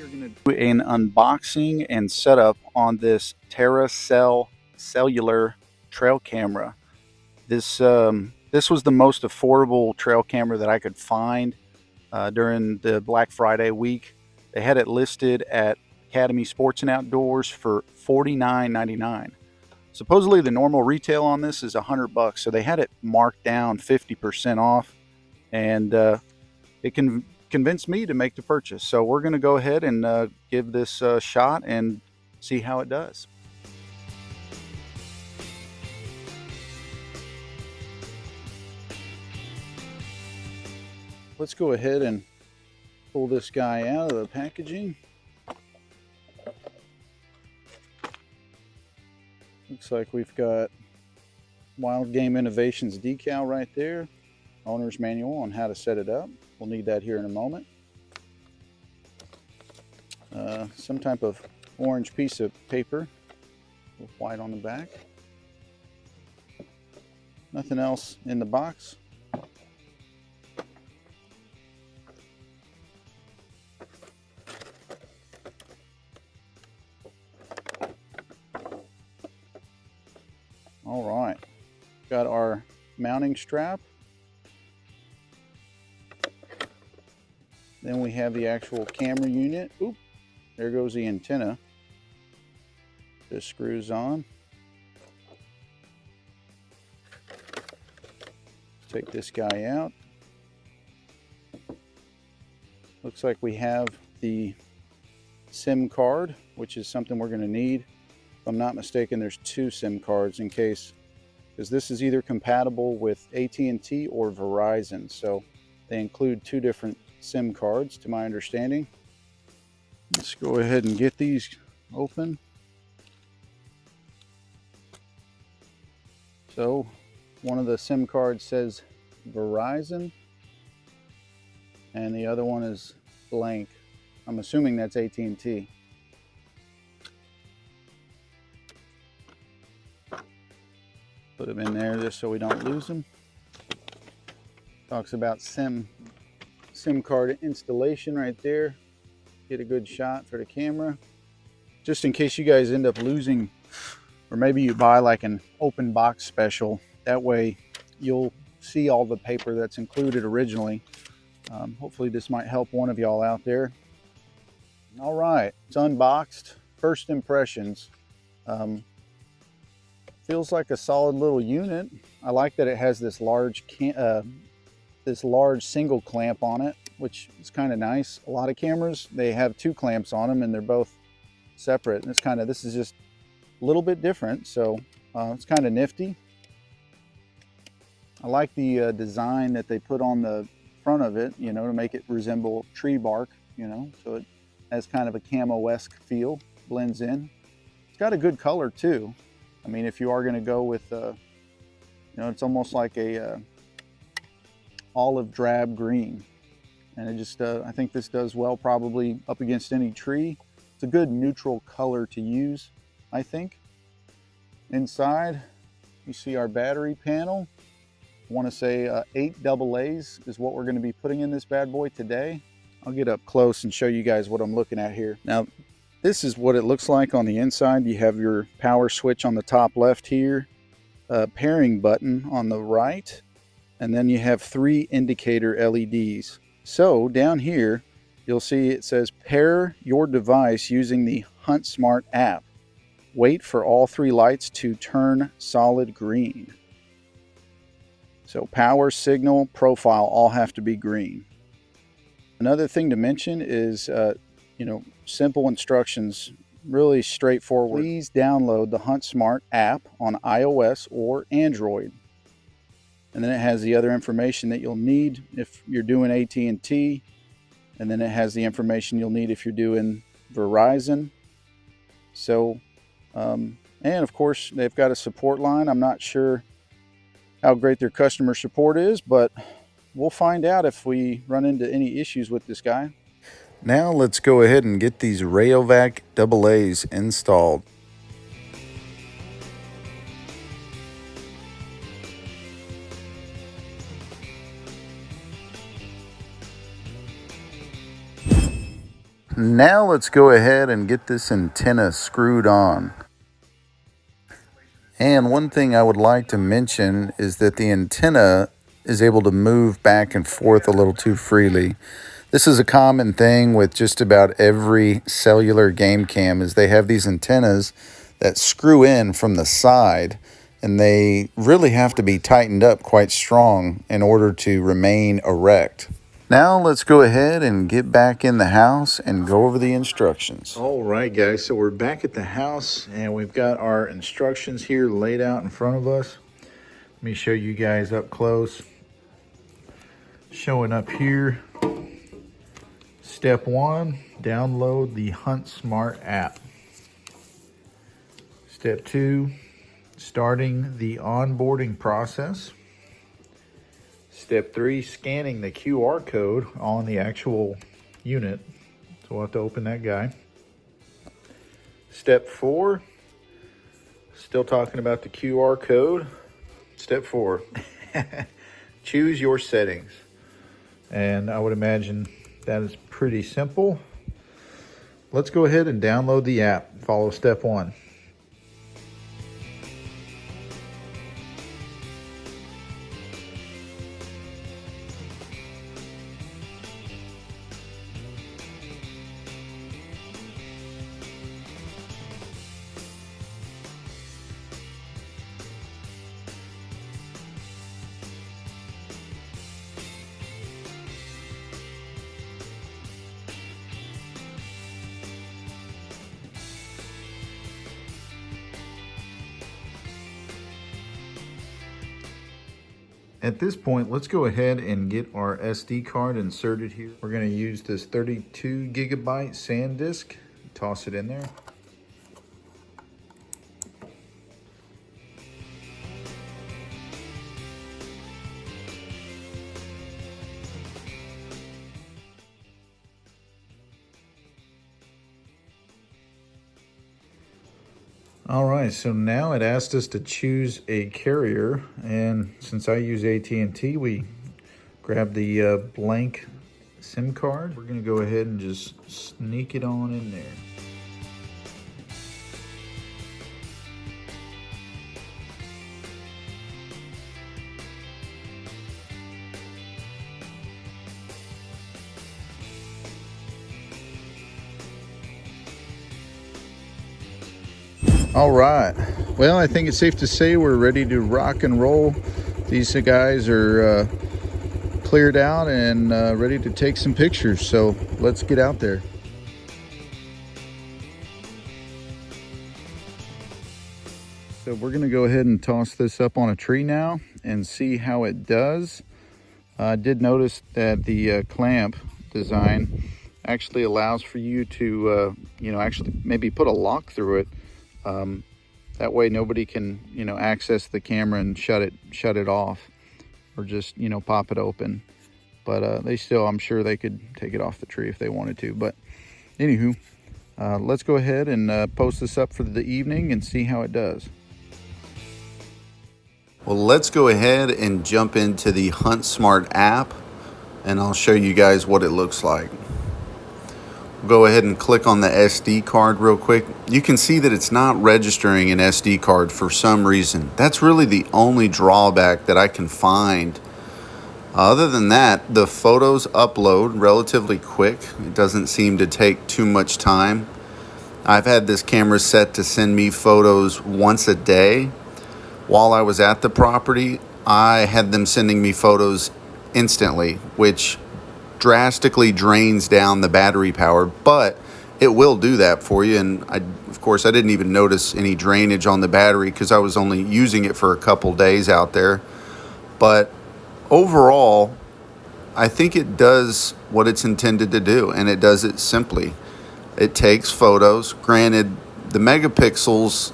are going to do an unboxing and setup on this Terra Cellular trail camera. This was the most affordable trail camera that I could find during the Black Friday week. They had it listed at Academy Sports and Outdoors for $49.99. Supposedly the normal retail on this is $100, so they had it marked down 50% off, and it convinced me to make the purchase. So we're going to go ahead and give this a shot and see how it does. Let's go ahead and pull this guy out of the packaging. Looks like we've got Wild Game Innovations decal right there. Owner's manual on how to set it up. We'll need that here in a moment. Some type of orange piece of paper with white on the back. Nothing else in the box. All right, got our mounting strap. Then we have the actual camera unit. Oop, there goes the antenna. This screws on. Take this guy out. Looks like we have the SIM card, which is something we're going to need. If I'm not mistaken, there's 2 SIM cards in case, because this is either compatible with AT&T or Verizon. So they include 2 different SIM cards to my understanding. Let's go ahead and get these open. So one of the SIM cards says Verizon and the other one is blank. I'm assuming that's AT&T. Put them in there just so we don't lose them. Talks about SIM card installation right there. Get a good shot for the camera. Just in case you guys end up losing, or maybe you buy like an open box special. That way you'll see all the paper that's included originally. Hopefully this might help one of y'all out there. All right, it's unboxed. First impressions. Feels like a solid little unit. I like that it has this large single clamp on it, which is kind of nice. A lot of cameras, they have 2 clamps on them and they're both separate. And this is just a little bit different, so it's kind of nifty. I like the design that they put on the front of it, you know, to make it resemble tree bark, you know, so it has kind of a camo-esque feel, blends in. It's got a good color too. I mean, if you are going to go with, you know, it's almost like a olive drab green. And it just, I think this does well probably up against any tree. It's a good neutral color to use, I think. Inside, you see our battery panel. I want to say 8 AA's is what we're going to be putting in this bad boy today. I'll get up close and show you guys what I'm looking at here. Now, this is what it looks like on the inside. You have your power switch on the top left here, a pairing button on the right, and then you have 3 indicator LEDs. So down here, you'll see it says pair your device using the HuntSmart app. Wait for all 3 lights to turn solid green. So power, signal, profile all have to be green. Another thing to mention is, you know, simple instructions, really straightforward. Please download the HuntSmart app on iOS or Android. And then it has the other information that you'll need if you're doing AT&T. And then it has the information you'll need if you're doing Verizon. So, and of course, they've got a support line. I'm not sure how great their customer support is, but we'll find out if we run into any issues with this guy. Now let's go ahead and get these Rayovac AA's installed. Now let's go ahead and get this antenna screwed on. And one thing I would like to mention is that the antenna is able to move back and forth a little too freely. This is a common thing with just about every cellular game cam, is they have these antennas that screw in from the side, and they really have to be tightened up quite strong in order to remain erect. Now let's go ahead and get back in the house and go over the instructions. All right, guys, so we're back at the house and we've got our instructions here laid out in front of us. Let me show you guys up close. Showing up here, step 1, download the Hunt Smart app. Step 2, starting the onboarding process. Step 3, scanning the QR code on the actual unit. So we'll have to open that guy. Step 4, still talking about the QR code. Step 4, choose your settings. And I would imagine that is pretty simple. Let's go ahead and download the app. Follow step 1. At this point, let's go ahead and get our SD card inserted here. We're going to use this 32 gigabyte SanDisk. Toss it in there. All right, so now it asked us to choose a carrier, and since I use AT&T, we grab the blank SIM card. We're gonna go ahead and just sneak it on in there. All right, well, I think it's safe to say we're ready to rock and roll. These guys are cleared out and ready to take some pictures, so let's get out there. So we're gonna go ahead and toss this up on a tree now and see how it does. I did notice that the clamp design actually allows for you to, actually maybe put a lock through it. That way nobody can, access the camera and shut it off, or just, pop it open. But they still, I'm sure they could take it off the tree if they wanted to. But anywho, let's go ahead and post this up for the evening and see how it does. Well, let's go ahead and jump into the Hunt Smart app, and I'll show you guys what it looks like. Go ahead and click on the SD card real quick. You can see that it's not registering an SD card for some reason. That's really the only drawback that I can find. Other than that, the photos upload relatively quick. It doesn't seem to take too much time. I've had this camera set to send me photos once a day. While I was at the property, I had them sending me photos instantly, which drastically drains down the battery power, but it will do that for you. And of course, I didn't even notice any drainage on the battery because I was only using it for a couple days out there. But overall, I think it does what it's intended to do, and it does it simply. It takes photos. Granted, the megapixels,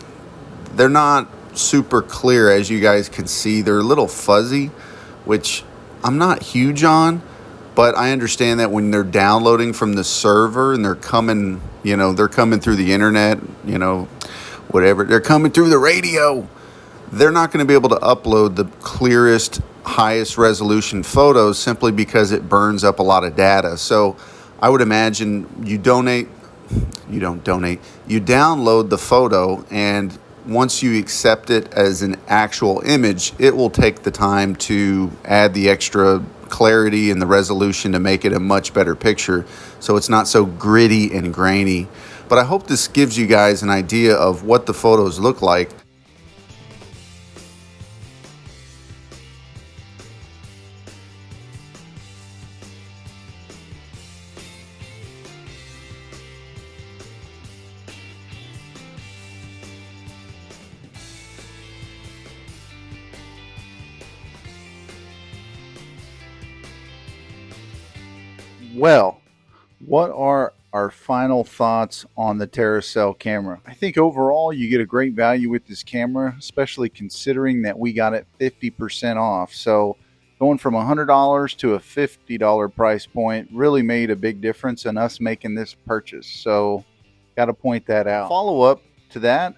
they're not super clear, as you guys can see. They're a little fuzzy, which I'm not huge on. But I understand that when they're downloading from the server and they're coming, they're coming through the internet, whatever, they're coming through the radio, they're not going to be able to upload the clearest, highest resolution photos simply because it burns up a lot of data. So I would imagine you don't donate, you download the photo, and once you accept it as an actual image, it will take the time to add the extra clarity and the resolution to make it a much better picture, so it's not so gritty and grainy. But I hope this gives you guys an idea of what the photos look like. Well, what are our final thoughts on the Terra camera? I think overall you get a great value with this camera, especially considering that we got it 50% off. So going from $100 to a $50 price point really made a big difference in us making this purchase. So got to point that out. Follow up to that,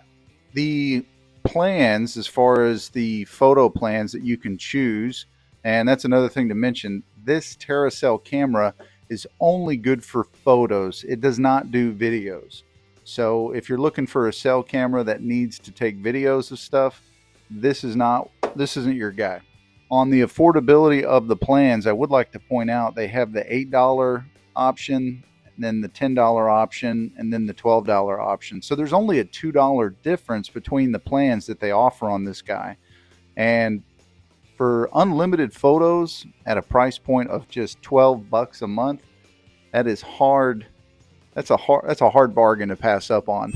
the plans, as far as the photo plans that you can choose, and that's another thing to mention, this Terra camera is only good for photos. It does not do videos. So if you're looking for a cell camera that needs to take videos of stuff, this isn't your guy. On the affordability of the plans, I would like to point out they have the $8 option, then the $10 option, and then the $12 option. So there's only a $2 difference between the plans that they offer on this guy. And for unlimited photos at a price point of just $12 a month, that is hard. That's a hard bargain to pass up on.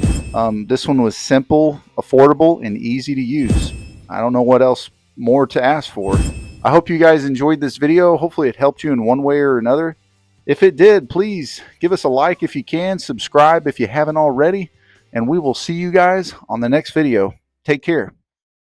This one was simple, affordable, and easy to use. I don't know what else more to ask for. I hope you guys enjoyed this video. Hopefully it helped you in one way or another. If it did, please give us a like if you can, subscribe if you haven't already, and we will see you guys on the next video. Take care.